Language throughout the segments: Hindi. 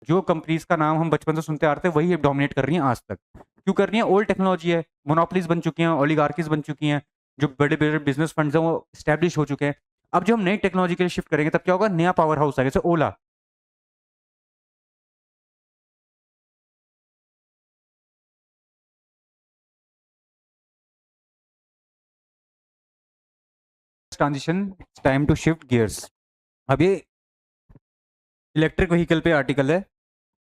जो कंपनीज का नाम हम बचपन से सुनते आ रहे थे वही अब डोमिनेट कर रही हैं आज तक। क्यों कर रही हैं? ओल्ड टेक्नोलॉजी है, मोनोपोलीज बन चुकी हैं, ओलिगार्कीज बन चुकी हैं, जो बड़े बड़े बिजनेस फंड्स हैं वो स्टैब्लिश हो चुके हैं। अब जो हम नई टेक्नोलॉजी के लिए शिफ्ट करेंगे तब क्या होगा? नया पावर हाउस आएगा, जैसे Ola. Transition, time to shift gears. अब ये इलेक्ट्रिक व्हीकल पे आर्टिकल है,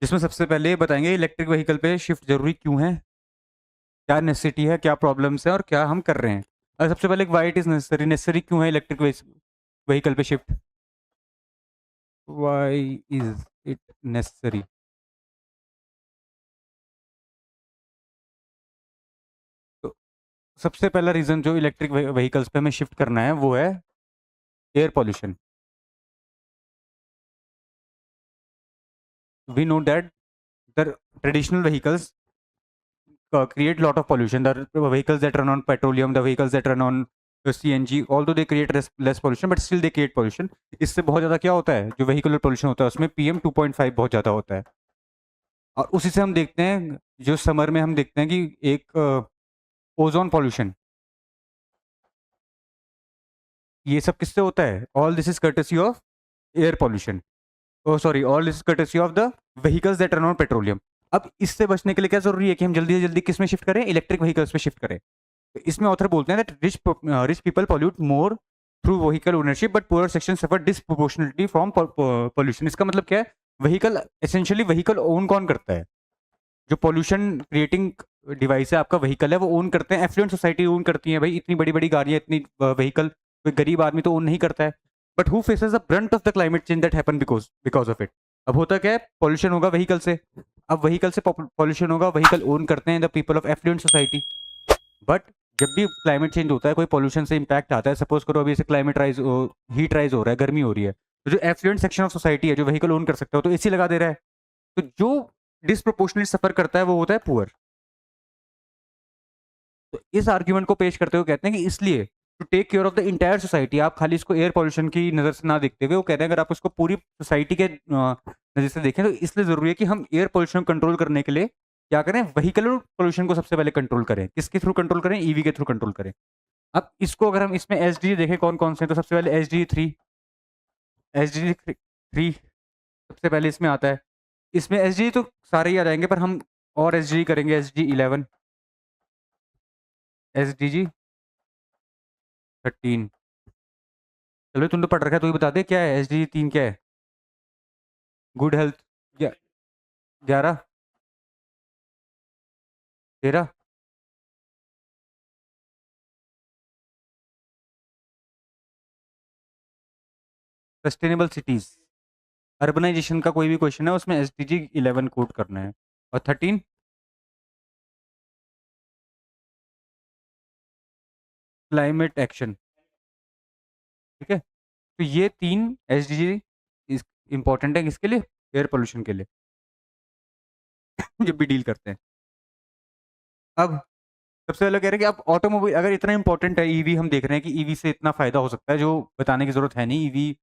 जिसमें सबसे पहले ये बताएंगे इलेक्ट्रिक व्हीकल पे शिफ्ट जरूरी क्यों है, क्या नेसेसिटी है, क्या प्रॉब्लम्स है और क्या हम कर रहे हैं। सबसे पहले why it is necessary, necessary क्यों है इलेक्ट्रिक व्हीकल पे shift? Why is it necessary? तो सबसे पहला रीजन जो इलेक्ट्रिक व्हीकल्स पे हमें शिफ्ट करना है वो है air pollution. We know that the traditional vehicles create lot of pollution. The vehicles that run on petroleum, the vehicles that run on CNG, although they create less pollution, but still they create pollution. इससे बहुत ज़्यादा क्या होता है? जो vehicular pollution होता है उसमें PM 2.5 बहुत ज़्यादा होता है। और उसी से हम देखते हैं, जो समर में हम देखते हैं कि एक ओजोन पॉल्यूशन, ये सब किससे होता है? All this is courtesy of air pollution. Oh sorry, all this is courtesy of the vehicles that run on petroleum. अब इससे बचने के लिए क्या जरूरी है कि हम जल्दी से जल्दी किस में शिफ्ट करें? इलेक्ट्रिक व्हीकल्स में शिफ्ट करें। तो इसमें ऑथर बोलते हैं that rich people pollute more through vehicle ownership but poor section suffer disproportionality from pollution. इसका मतलब क्या है? व्हीकल एसेंशियली व्हीकल ओन कौन करता है? जो पॉल्यूशन क्रिएटिंग डिवाइस है आपका व्हीकल है वो ओन करते हैं एफ्लुएंट सोसाइटी ओन करती है भाई। इतनी बड़ी बड़ी गाड़ियां, इतनी व्हीकल कोई गरीब आदमी तो ओन नहीं करता है। But who faces the Brunt of the climate change that happen because because of it? अब होता क्या है? पॉल्यूशन होगा व्हीकल से। अब व्हीकल से पॉल्यूशन होगा, व्हीकल ओन करते हैं the people of affluent society. But जब भी क्लाइमेट चेंज होता है, कोई पॉल्यूशन से इंपैक्ट आता है, सपोज करो अभी ऐसे क्लाइमेट राइज, हीट राइज हो रहा है, गर्मी हो रही है, तो जो एफ्लुएंट सेक्शन ऑफ सोसाइटी है जो व्हीकल ओन कर सकता है तो एसी लगा दे रहा है। तो जो डिस्प्रोपोर्शनली सफर करता है वो होता है पुअर। तो इस आर्ग्यूमेंट को पेश करते हुए कहते हैं कि इसलिए to take care of the entire society, आप खाली इसको एयर पॉल्यूशन की नजर से ना देखते हुए, वो कहते हैं अगर आप उसको पूरी सोसाइटी के नजर से देखें तो इसलिए जरूरी है कि हम एयर पॉल्यूशन कंट्रोल करने के लिए क्या करें? व्हीकल पॉल्यूशन को सबसे पहले कंट्रोल करें। किसके थ्रू कंट्रोल करें? ईवी के थ्रू कंट्रोल करें। अब इसको अगर हम इसमें एस डी देखें कौन कौन से हैं, तो सबसे पहले एस डी थ्री सबसे पहले इसमें आता है। इसमें एस डी तो सारे ही आ जाएंगे पर हम और एस डी करेंगे, SG11, SDG13। चलो तुम तो पढ़ रखा है, तू ही बता दे क्या है SDG3 क्या है? Good health 11, 13, sustainable cities. Urbanization का कोई भी क्वेश्चन है उसमें SDG11 कोट करना है। और 13 क्लाइमेट एक्शन। ठीक है, तो ये 3 SDG इंपॉर्टेंट है किसके लिए? एयर पोल्यूशन के लिए जब भी डील करते हैं। अब सबसे पहले कह रहे हैं कि अब ऑटोमोबाइल अगर इतना इंपॉर्टेंट है, ईवी हम देख रहे हैं कि ईवी से इतना फायदा हो सकता है जो बताने की जरूरत है नहीं। ईवी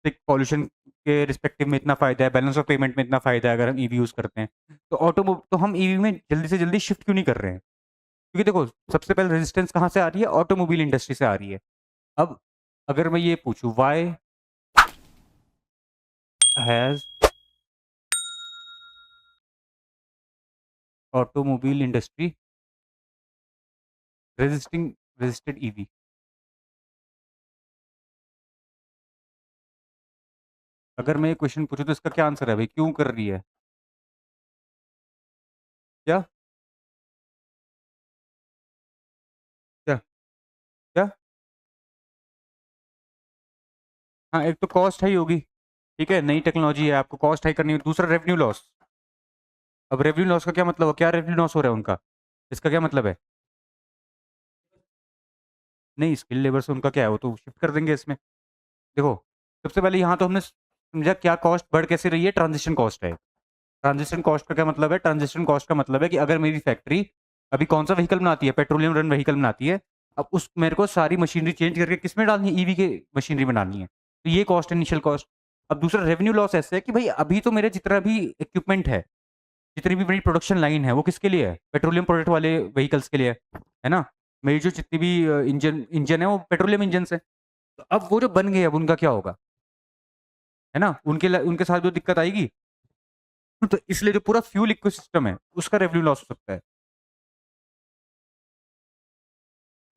से पॉल्यूशन के रिस्पेक्टिव में इतना फायदा है, बैलेंस ऑफ पेमेंट में इतना फायदा है अगर हम ईवी यूज करते हैं। तो हम ईवी में जल्दी से जल्दी शिफ्ट क्यों नहीं कर रहे हैं? क्योंकि देखो सबसे पहले रेजिस्टेंस कहाँ से आ रही है? ऑटोमोबाइल इंडस्ट्री से आ रही है। अब अगर मैं ये पूछूं why has automobile industry resisted EV? अगर मैं ये क्वेश्चन पूछूं तो इसका क्या आंसर है भाई? क्यों कर रही है? क्या क्या क्या? हाँ, एक तो कॉस्ट हाई होगी। ठीक है, नई टेक्नोलॉजी है, आपको कॉस्ट हाई करनी है। दूसरा रेवेन्यू लॉस। अब रेवेन्यू लॉस का क्या मतलब है? क्या रेवेन्यू लॉस हो रहा है उनका? इसका क्या मतलब है? नहीं, स्किल लेबर से उनका क्या है? वो तो शिफ्ट कर देंगे इसमें। देखो सबसे पहले यहाँ तो हमने समझा क्या कॉस्ट बढ़ कैसे रही है? ट्रांजिशन कॉस्ट है। ट्रांजिशन कॉस्ट का क्या मतलब है? ट्रांजिशन कॉस्ट का मतलब है कि अगर मेरी फैक्ट्री अभी कौन सा व्हीकल बनाती है? पेट्रोलियम रन व्हीकल बनाती है। अब उस मेरे को सारी मशीनरी चेंज करके किस में डालनी है? ईवी के मशीनरी बनानी है। तो ये कॉस्ट है, इनिशियल कॉस्ट। अब दूसरा रेवेन्यू लॉस ऐसे है कि भाई अभी तो मेरे जितना भी इक्विपमेंट है, जितनी भी बड़ी प्रोडक्शन लाइन है, वो किसके लिए है? पेट्रोलियम प्रोडक्ट वाले व्हीकल्स के लिए है ना? मेरी जो जितनी भी इंजन इंजन है वो पेट्रोलियम इंजन है। तो अब वो जो बन गए अब उनका क्या होगा? है ना? उनके साथ जो दिक्कत आएगी, तो इसलिए जो पूरा फ्यूल इकोसिस्टम है, उसका रेवेन्यू लॉस हो सकता है।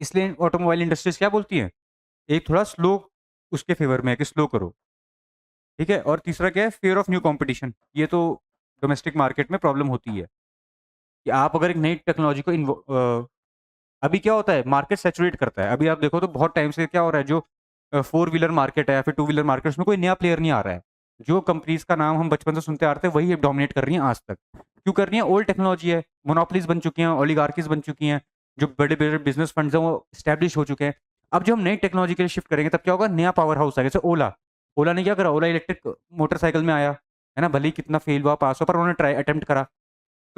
इसलिए ऑटोमोबाइल इंडस्ट्रीज़ क्या बोलती हैं? एक थोड़ा स्लो उसके फ़ेवर में है कि स्लो करो, ठीक है? और तीसरा क्या है? Fear of new competition. ये तो डोमेस्टिक मार्केट में प्रॉब्लम होती है कि आप अगर एक नई टेक्नोलॉजी को अभी क्या होता है? मार्केट सैचुरेट करता है। अभी आप देखो तो बहुत टाइम से क्या हो रहा है, जो फोर व्हीलर मार्केट है या फिर टू व्हीलर मार्केट, उसमें कोई नया प्लेयर नहीं आ रहा है। जो कंपनीज़ का नाम हम बचपन से सुनते आ रहे थे, वही अब डोमिनेट कर रही हैं आज तक। क्यों कर रही हैं? ओल्ड टेक्नोलॉजी है, मोनोपोलीज़ बन चुकी हैं, ओलिगार्कीज़ बन चुकी हैं, जो बड़े-बड़े बिज़नेस फंड्स हैं, वो एस्टेब्लिश हो चुके हैं। अब जो हम नई टेक्नोलॉजी के लिए शिफ्ट करेंगे, तब क्या होगा? नया पावर हाउस आएगा, जैसे ओला। ओला ने क्या करा? ओला इलेक्ट्रिक मोटरसाइकिल में आया, है ना? भले ही कितना फेल हुआ, पास हुआ, पर उन्होंने ट्राई अटेम्प्ट करा।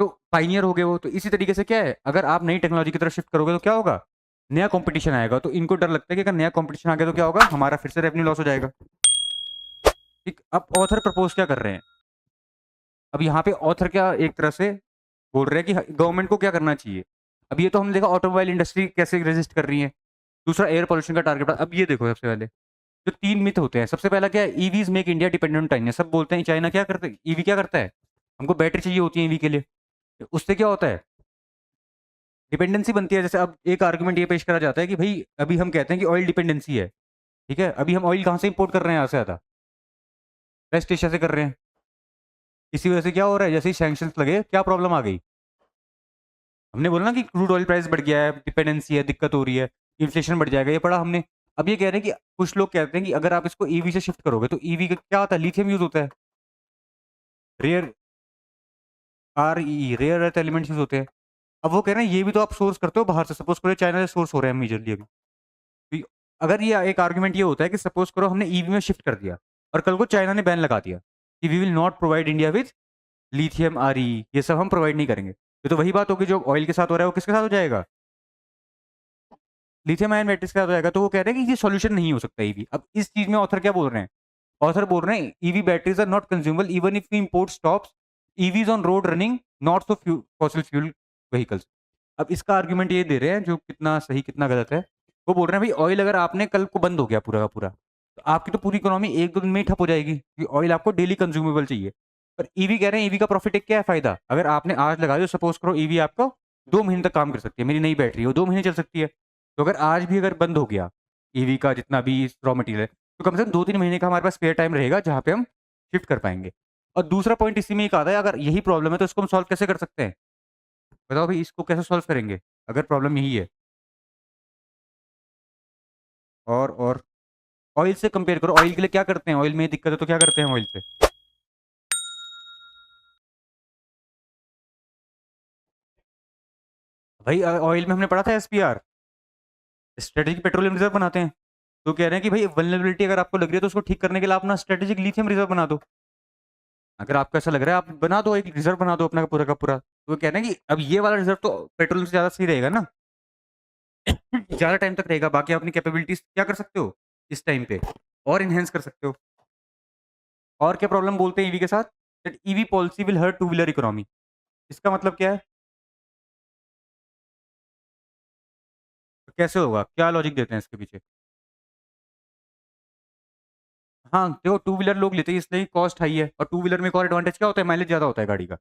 तो पायनियर हो गए वो। तो इसी तरीके से क्या है, अगर आप नई टेक्नोलॉजी की तरफ शिफ्ट करोगे तो क्या होगा? नया कंपटीशन आएगा। तो इनको डर लगता है कि अगर नया कंपटीशन आ गया तो क्या होगा? हमारा फिर से रेवेन्यू लॉस हो जाएगा। ठीक, अब ऑथर प्रपोज क्या कर रहे हैं? अब यहाँ पे ऑथर क्या एक तरह से बोल रहे हैं कि गवर्नमेंट को क्या करना चाहिए। अब ये तो हमने देखा ऑटोमोबाइल इंडस्ट्री कैसे रेजिस्ट कर रही है। दूसरा एयर पोल्यूशन का टारगेट। अब ये देखो, सबसे पहले जो 3 मिथ होते हैं, सबसे पहला क्या है? EVs make India dependent on China. सब बोलते हैं चाइना क्या करते है, ईवी क्या करता है? हमको बैटरी चाहिए होती है ईवी के लिए। उससे क्या होता है? डिपेंडेंसी बनती है। जैसे अब एक आर्गुमेंट ये पेश करा जाता है कि भई अभी हम कहते हैं कि ऑयल डिपेंडेंसी है, ठीक है? अभी हम ऑयल कहाँ से इंपोर्ट कर रहे हैं यहाँ से ज़्यादा? वेस्ट एशिया से कर रहे हैं। इसी वजह से क्या हो रहा है, जैसे ही सैंक्शंस लगे, क्या प्रॉब्लम आ गई? हमने बोला ना कि क्रूड ऑयल प्राइस बढ़ गया है, डिपेंडेंसी है, दिक्कत हो रही है, इन्फ्लेशन बढ़ जाएगा, ये पढ़ा हमने। अब ये कह रहे हैं कि कुछ लोग कहते हैं कि अगर आप इसको ईवी से शिफ्ट करोगे, तो ईवी का क्या होता है? लिथियम यूज़ होता है। Rare rare earth elements use होते हैं। अब वो कह रहे हैं ये भी तो आप सोर्स करते हो बाहर से, सपोज़ करो चाइना से सोर्स हो रहे हैं मेजरली अभी। तो अगर ये एक आर्गुमेंट ये होता है कि सपोज़ करो हमने ईवी में शिफ्ट कर दिया और कल को चाइना ने बैन लगा दिया कि we will not provide India with lithium ore, ये सब हम प्रोवाइड नहीं करेंगे। ये तो वही बात होगी जो ऑयल के साथ हो रहा है, वो किसके साथ हो जाएगा? लिथियम आयन बैटरीज के साथ हो जाएगा। तो वो कह रहे हैं कि ये सॉल्यूशन नहीं हो सकता ईवी। अब इस चीज़ में ऑथर क्या बोल रहे हैं? ऑथर बोल रहे हैं EV batteries are not consumable even if we import stops EVs on road running not so fossil fuel vehicles. अब इसका आर्गुमेंट ये दे रहे हैं, जो कितना सही कितना गलत है। वो बोल रहे हैं भाई ऑयल अगर आपने कल को बंद हो गया पूरा का पूरा, तो आपकी तो पूरी इकोनॉमी 1-2 दिन में ही ठप हो जाएगी, क्योंकि ऑयल आपको डेली कंज्यूमेबल चाहिए। पर ईवी कह रहे हैं ईवी का प्रॉफिट एक क्या है फ़ायदा? अगर आपने आज लगा दिया, सपोज़ करो ईवी आपको 2 महीने तक काम कर सकती है, मेरी नई बैटरी है वो 2 महीने चल सकती है। तो अगर आज भी अगर बंद हो गया ईवी का जितना भी रॉ मटेरियल है, तो कम से कम 2-3 महीने का हमारे पास स्पेयर टाइम रहेगा, जहाँ पे हम शिफ्ट कर पाएँगे। और दूसरा पॉइंट इसी में एक आता है, अगर यही प्रॉब्लम है तो इसको हम सॉल्व कैसे कर सकते हैं? बताओ भाई, इसको कैसे सॉल्व करेंगे? अगर प्रॉब्लम यही है। और ऑयल से कंपेयर करो, ऑयल के लिए क्या करते हैं? ऑयल में दिक्कत है तो क्या करते हैं हम ऑयल से? भाई ऑयल में हमने पढ़ा था एसपीआर, स्ट्रेटेजिक पेट्रोलियम रिजर्व बनाते हैं। तो कह रहे हैं कि भाई वल्नरेबिलिटी अगर आपको लग रही है तो उसको ठीक करने के लिए आप अपना स्ट्रेटेजिक लिथियम रिजर्व बना दो। अगर आपको ऐसा लग रहा है, आप बना दो, एक रिजर्व बना दो अपना पूरा का पूरा। तो वो कह रहे हैं कि अब ये वाला रिजर्व तो पेट्रोलियम से ज़्यादा सही रहेगा ना? ज़्यादा टाइम तक रहेगा, बाकी आप अपनी कैपेबिलिटीज़ क्या कर सकते हो इस टाइम पे और एनहांस कर सकते हो। और क्या प्रॉब्लम बोलते हैं ईवी के साथ? That EV policy will hurt two wheeler economy. इसका मतलब क्या है? तो कैसे होगा? क्या लॉजिक देते हैं इसके पीछे? हाँ, देखो टू व्हीलर लोग लेते हैं इसलिए कॉस्ट हाई है, और टू व्हीलर में एक और एडवांटेज क्या होता है? माइलेज ज़्यादा होता है गाड़ी का,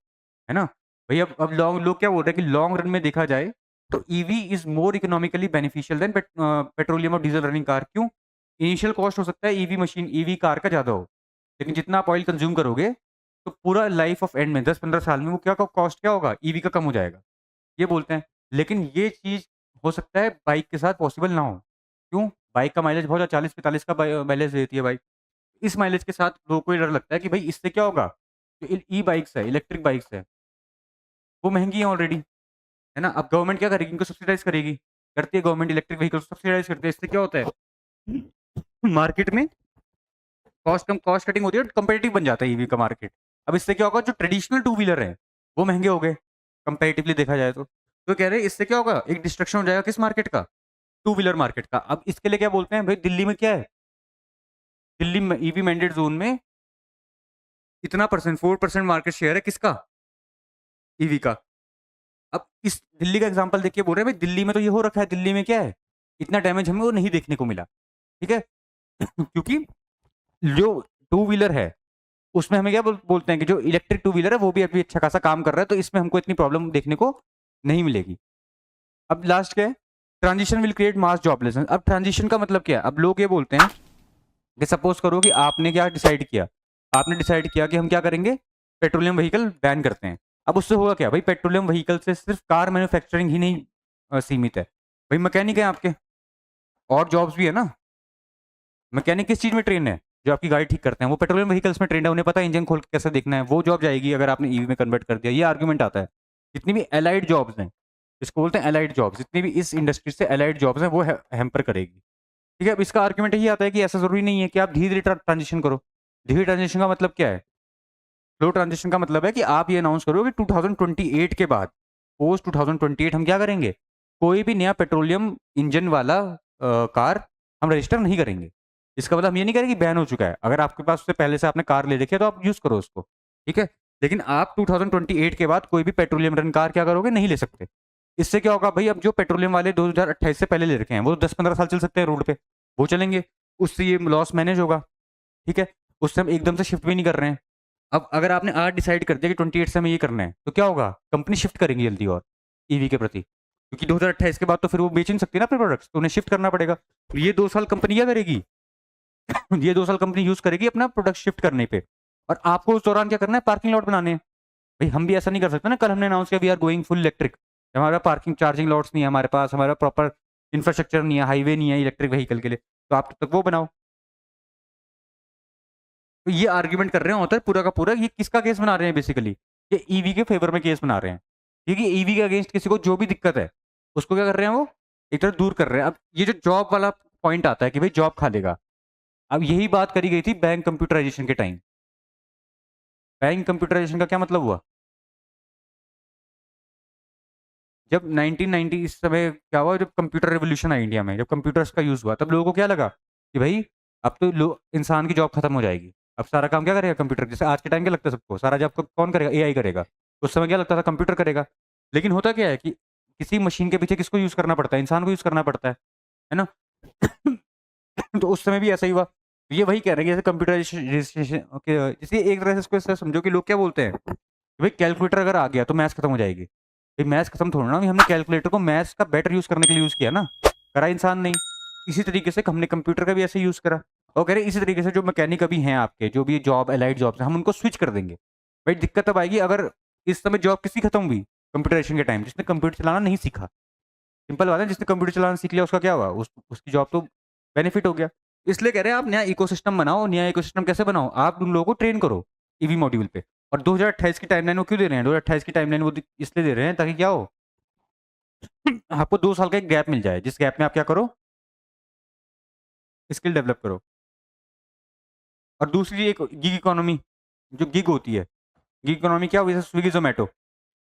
है ना? भई अब लॉन्ग लोग क्या बोल रहे हैं कि लॉन्ग रन में देखा जाए तो EV is more economically beneficial than petroleum और डीज़ल रनिंग कार। क्यों? इनिशियल कॉस्ट हो सकता है ईवी कार का ज़्यादा हो, लेकिन जितना आप ऑयल कंज़्यूम करोगे, तो पूरा लाइफ ऑफ एंड में 10-15 साल में वो क्या कॉस्ट क्या होगा? ईवी का कम हो जाएगा, ये बोलते हैं। लेकिन ये चीज़ हो सकता है बाइक के साथ पॉसिबल ना हो। क्यों? बाइक का माइलेज बहुत 40-45 का माइलेज देती है बाइक। इस माइलेज के साथ लोगों को ये डर लगता है कि भाई इससे क्या होगा? जो ई बाइक्स है, इलेक्ट्रिक बाइक्स है, वो महँगी हैं ऑलरेडी, है ना? अब गवर्नमेंट क्या करेगी? इनको सब्सिडाइज़ करेगी। करती है गवर्नमेंट, इलेक्ट्रिक व्हीकल्स को सब्सिडाइज़ करती है। इससे क्या होता है? मार्केट में कॉस्ट कटिंग होती है, कॉम्पिटिटिव बन जाता है ईवी का मार्केट। अब इससे क्या होगा? जो ट्रेडिशनल टू व्हीलर हैं, वो महँगे हो गए, कंपैरेटिवली देखा जाए तो। तो कह रहे हैं इससे क्या होगा? एक डिस्ट्रक्शन हो जाएगा किस मार्केट का? टू व्हीलर मार्केट का। अब इसके लिए क्या बोलते हैं? भाई दिल्ली में क्या है? दिल्ली में ईवी मैंडेट ज़ोन में इतना परसेंट, 4% मार्केट शेयर है किसका? ईवी का। अब इस दिल्ली का एग्जांपल देखिए, बोल रहे हैं भाई दिल्ली में तो ये हो रखा है, दिल्ली में क्या है, इतना डैमेज हमें वो नहीं देखने को मिला, ठीक है। क्योंकि जो टू व्हीलर है उसमें हमें क्या बोलते हैं कि जो इलेक्ट्रिक टू व्हीलर है वो भी अभी अच्छा खासा काम कर रहा है, तो इसमें हमको इतनी प्रॉब्लम देखने को नहीं मिलेगी। अब लास्ट क्या है, transition will create mass joblessness. अब ट्रांजिशन का मतलब क्या है, अब लोग ये बोलते हैं कि सपोज करो कि आपने क्या डिसाइड किया, आपने डिसाइड किया कि हम क्या करेंगे, पेट्रोलियम व्हीकल बैन करते हैं। अब उससे होगा क्या भाई, पेट्रोलियम व्हीकल से सिर्फ कार मैन्युफैक्चरिंग ही नहीं सीमित है, भाई मैकेनिक है आपके, और जॉब्स भी है ना। मैकेनिक किस चीज में ट्रेन है, जो आपकी गाड़ी ठीक करते हैं वो पेट्रोलियम व्हीकल्स में ट्रेंड है, उन्हें पता है इंजन खोल के कैसे देखना है, वो जॉब जाएगी अगर आपने ईवी में कन्वर्ट कर दिया। ये आर्ग्यूमेंट आता है। जितनी भी एलाइड जॉब्स हैं, इसको बोलते हैं एलाइड जॉब्स, जितनी भी इस इंडस्ट्री से एलाइड जॉब्स हैं वो हैम्पर करेगी, ठीक है। अब इसका आर्ग्यूमेंट यही आता है कि ऐसा जरूरी नहीं है कि आप धीरे धीरे ट्रांजिशन करो। धीरे ट्रांजिशन का मतलब क्या है, स्लो ट्रांजिशन का मतलब है कि आप ये अनाउंस करो कि 2028 के बाद, पोस्ट 2028 हम क्या करेंगे, कोई भी नया पेट्रोलियम इंजन वाला कार हम रजिस्टर नहीं करेंगे। इसका मतलब हम ये नहीं करेंगे कि बैन हो चुका है, अगर आपके पास उससे पहले से आपने कार ले रखी है तो आप यूज करो उसको, ठीक है। लेकिन आप 2028 के बाद कोई भी पेट्रोलियम रन कार क्या करोगे, नहीं ले सकते। इससे क्या होगा भाई, अब जो पेट्रोलियम वाले 2028 से पहले ले रखे हैं वो 10-15 साल चल सकते हैं रोड पे, वो चलेंगे, उससे ये लॉस मैनेज होगा, ठीक है। उससे हम एकदम से शिफ्ट भी नहीं कर रहे हैं। अब अगर आपने आज डिसाइड कर दिया कि 28 से हमें ये करना है, तो क्या होगा, कंपनी शिफ्ट करेंगी जल्दी और ईवी के प्रति, क्योंकि 2028 के बाद तो फिर वो बेच नहीं सकती ना अपने प्रोडक्ट्स, तो उन्हें शिफ्ट करना पड़ेगा। तो ये 2 साल कंपनी क्या करेगी, ये 2 साल कंपनी यूज करेगी अपना प्रोडक्ट शिफ्ट करने पे, और आपको उस दौरान क्या करना है, पार्किंग लॉट बनाने हैं। भाई हम भी ऐसा नहीं कर सकते ना, कल हमने अनाउंस किया we are going full electric, हमारा पार्किंग चार्जिंग लॉट्स नहीं है हमारे पास, हमारा प्रॉपर इंफ्रास्ट्रक्चर नहीं है, हाईवे नहीं है इलेक्ट्रिक व्हीकल के लिए, तो आप तब तक वो बनाओ। तो ये आर्ग्यूमेंट कर रहे हैं ऑथर पूरा का पूरा, ये किसका केस बना रहे हैं बेसिकली, ये ईवी के फेवर में केस बना रहे हैं, क्योंकि ईवी के अगेंस्ट किसी को जो भी दिक्कत है उसको क्या कर रहे हैं, वो एक तरह दूर कर रहे हैं। अब ये जो जॉब वाला पॉइंट आता है कि भाई जॉब खा लेगा, अब यही बात करी गई थी बैंक कंप्यूटराइजेशन के टाइम। बैंक कंप्यूटराइजेशन का क्या मतलब हुआ, जब 1990 इस समय क्या हुआ, जब कंप्यूटर रेवोल्यूशन आई इंडिया में, जब कंप्यूटर्स का यूज हुआ, तब लोगों को क्या लगा कि भाई अब तो इंसान की जॉब खत्म हो जाएगी, अब सारा काम क्या करेगा कंप्यूटर। जैसे आज के टाइम क्या लगता है सबको, सारा जॉब कौन करेगा, एआई करेगा। उस समय क्या लगता था, कंप्यूटर करेगा। लेकिन होता क्या है कि किसी मशीन के पीछे किसको यूज करना पड़ता है, इंसान को यूज करना पड़ता है ना। तो उस समय भी ऐसा ही हुआ। तो ये वही कह रहे हैं कि जैसे कंप्यूटराइजेशन, जैसे एक तरह से इसको ऐसा समझो कि लोग क्या बोलते हैं कि भाई कैलकुलेटर अगर आ गया तो मैथ्स खत्म हो जाएगी। भाई मैथ्स खत्म थोड़ा ना, हमने कैलकुलेटर को मैथ्स का बेटर यूज करने के लिए यूज किया ना, करा इंसान नहीं। इसी तरीके से हमने कंप्यूटर का भी ऐसे यूज करा, और कह रहे इसी तरीके से जो मैकेनिक अभी हैं आपके, जो भी जॉब एलाइड जॉब्स हैं, हम उनको स्विच कर देंगे। भाई दिक्कत तब आएगी अगर इस समय जॉब किसकी खत्म हुई, कंप्यूटराइजेशन के टाइम, जिसने कंप्यूटर चलाना नहीं सीखा। सिंपल बात है, जिसने कंप्यूटर चलाना सीख लिया उसका क्या हुआ, उसकी जॉब तो बेनिफिट हो गया। इसलिए कह रहे हैं आप नया इकोसिस्टम बनाओ। नया इकोसिस्टम कैसे बनाओ, आप उन लोगों को ट्रेन करो ईवी मॉड्यूल पे। और 2028 की टाइमलाइन वो क्यों दे रहे हैं, 2028 की टाइमलाइन वो इसलिए दे रहे हैं ताकि क्या हो, आपको 2 साल का एक गैप मिल जाए, जिस गैप में आप क्या करो, स्किल डेवलप करो। और दूसरी एक गिग इकोनॉमी, जो गिग होती है, गिग इकोनॉमी क्या हुई, जैसे स्विगी जोमेटो,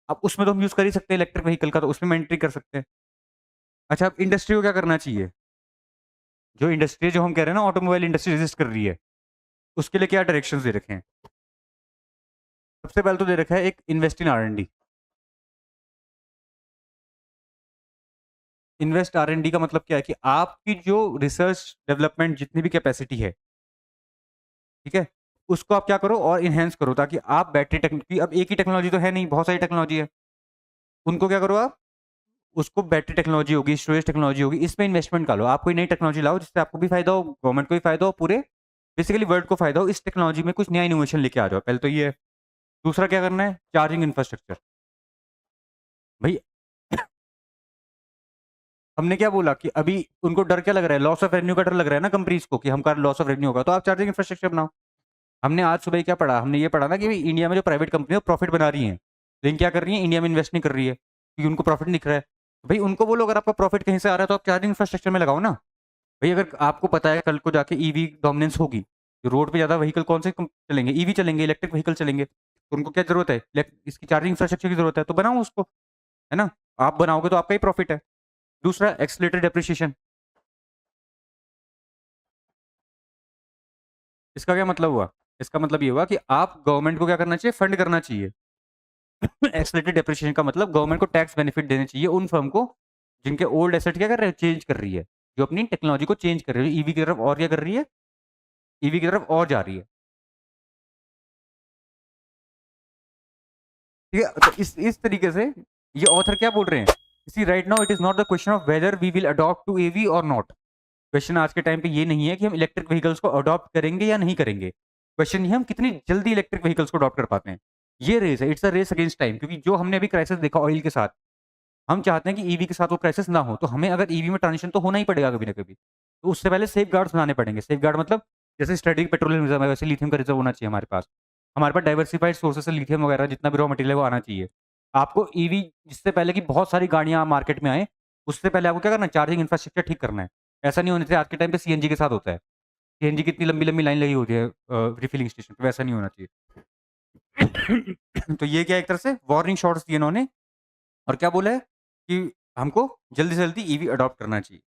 अब उसमें तो हम यूज कर ही सकते हैं इलेक्ट्रिक व्हीकल का, तो उसमें हम एंट्री कर सकते हैं। अच्छा, अब इंडस्ट्री को क्या करना चाहिए, जो इंडस्ट्री जो हम कह रहे हैं ना ऑटोमोबाइल इंडस्ट्री रेजिस्ट कर रही है, उसके लिए क्या डायरेक्शंस दे रखे हैं। सबसे पहले तो दे रखा है एक invest in R&D। Invest R&D का मतलब क्या है कि आपकी जो रिसर्च डेवलपमेंट जितनी भी कैपेसिटी है, ठीक है, उसको आप क्या करो और इनहेंस करो, ताकि आप बैटरी टेक्नोलॉजी, अब एक ही टेक्नोलॉजी तो है नहीं, बहुत सारी टेक्नोलॉजी है, उनको क्या करो आप, उसको बैटरी टेक्नोलॉजी होगी, स्टोरेज टेक्नोलॉजी होगी, इसमें इन्वेस्टमेंट कर लो। आप कोई नई टेक्नोलॉजी लाओ जिससे आपको भी फायदा हो, गवर्नमेंट को भी फायदा हो, पूरे बेसिकली वर्ल्ड को फायदा हो। इस टेक्नोलॉजी में कुछ नया इनोवेशन लेके आ जाओ, पहले तो ये है। दूसरा क्या करना है, चार्जिंग इंफ्रास्ट्रक्चर। भाई हमने क्या बोला कि अभी उनको डर क्या लग रहा है, लॉस ऑफ रेवेन्यू का डर लग रहा है ना कंपनीज को, कि हमारा लॉस ऑफ रेवेन्यू होगा, तो आप चार्जिंग इंफ्रास्ट्रक्चर बनाओ। हमने आज सुबह क्या पढ़ा, हमने ये पढ़ा ना कि भाई इंडिया में जो प्राइवेट कंपनी है प्रॉफिट बना रही है, लेकिन क्या कर रही है, इंडिया में इन्वेस्ट नहीं कर रही है क्योंकि उनको प्रॉफिट नहीं दिख रहा है। भाई उनको बोलो अगर आपका प्रॉफिट कहीं से आ रहा है तो आप चार्जिंग इंफ्रास्ट्रक्चर में लगाओ ना। भाई अगर आपको पता है कल को जाके ईवी डोमिनेंस होगी, तो रोड पे ज्यादा व्हीकल कौन से चलेंगे, ईवी चलेंगे, इलेक्ट्रिक व्हीकल चलेंगे, तो उनको क्या जरूरत है, इसकी चार्जिंग इंफ्रास्ट्रक्चर की जरूरत है, तो बनाओ उसको, है ना। आप बनाओगे तो आपका ही प्रॉफिट है। दूसरा एक्सलेटेड डेप्रिसिएशन। इसका क्या मतलब हुआ, इसका मतलब ये हुआ कि आप गवर्नमेंट को क्या करना चाहिए, फंड करना चाहिए। एक्सेलरेटेड डेप्रिसिएशन का मतलब गवर्नमेंट को टैक्स बेनिफिट देने चाहिए उन फर्म को जिनके ओल्ड एसेट क्या कर रहे हैं, चेंज कर रही है, जो अपनी टेक्नोलॉजी को चेंज कर रही है, ईवी की तरफ और क्या कर रही है, ईवी की तरफ और जा रही है। ठीक है, तो इस तरीके से ये ऑथर क्या बोल रहे हैं, see right now it is not the question of whether we will adopt to EV or नॉट। क्वेश्चन आज के टाइम पे ये नहीं है कि हम इलेक्ट्रिक व्हीकल्स को अडॉप्ट करेंगे या नहीं करेंगे, क्वेश्चन ये है हम कितनी जल्दी इलेक्ट्रिक व्हीकल्स को अडॉप्ट कर पाते हैं। ये रेस है, it's a race against time, क्योंकि जो हमने अभी क्राइसिस देखा ऑयल के साथ, हम चाहते हैं कि ईवी के साथ वो क्राइसिस ना हो, तो हमें अगर ईवी में ट्रांजिशन तो होना ही पड़ेगा कभी ना कभी, तो उससे पहले सेफ गार्ड्स बनाने पड़ेंगे। सेफ गार्ड मतलब जैसे स्ट्रेटेजिक पेट्रोलियम रिजर्व है, वैसे लिथियम का रिजर्व होना चाहिए हमारे पास डाइवर्सिफाइड सोर्सेस से लिथियम वगैरह जितना भी रॉ मटेरियल है वो आना चाहिए। आपको ईवी जिससे पहले कि बहुत सारी गाड़ियां मार्केट में आए, उससे पहले आपको क्या करना है, चार्जिंग इंफ्रास्ट्रक्चर ठीक करना है। ऐसा नहीं होना चाहिए आज के टाइम पे सीएनजी के साथ होता है, सीएनजी की इतनी लंबी लंबी लाइन लगी होती है रिफिलिंग स्टेशन पे, वैसा नहीं होना चाहिए। तो ये क्या एक तरह से वार्निंग शॉट्स दिए इन्होंने, और क्या बोला है कि हमको जल्दी से जल्दी ईवी अडॉप्ट करना चाहिए।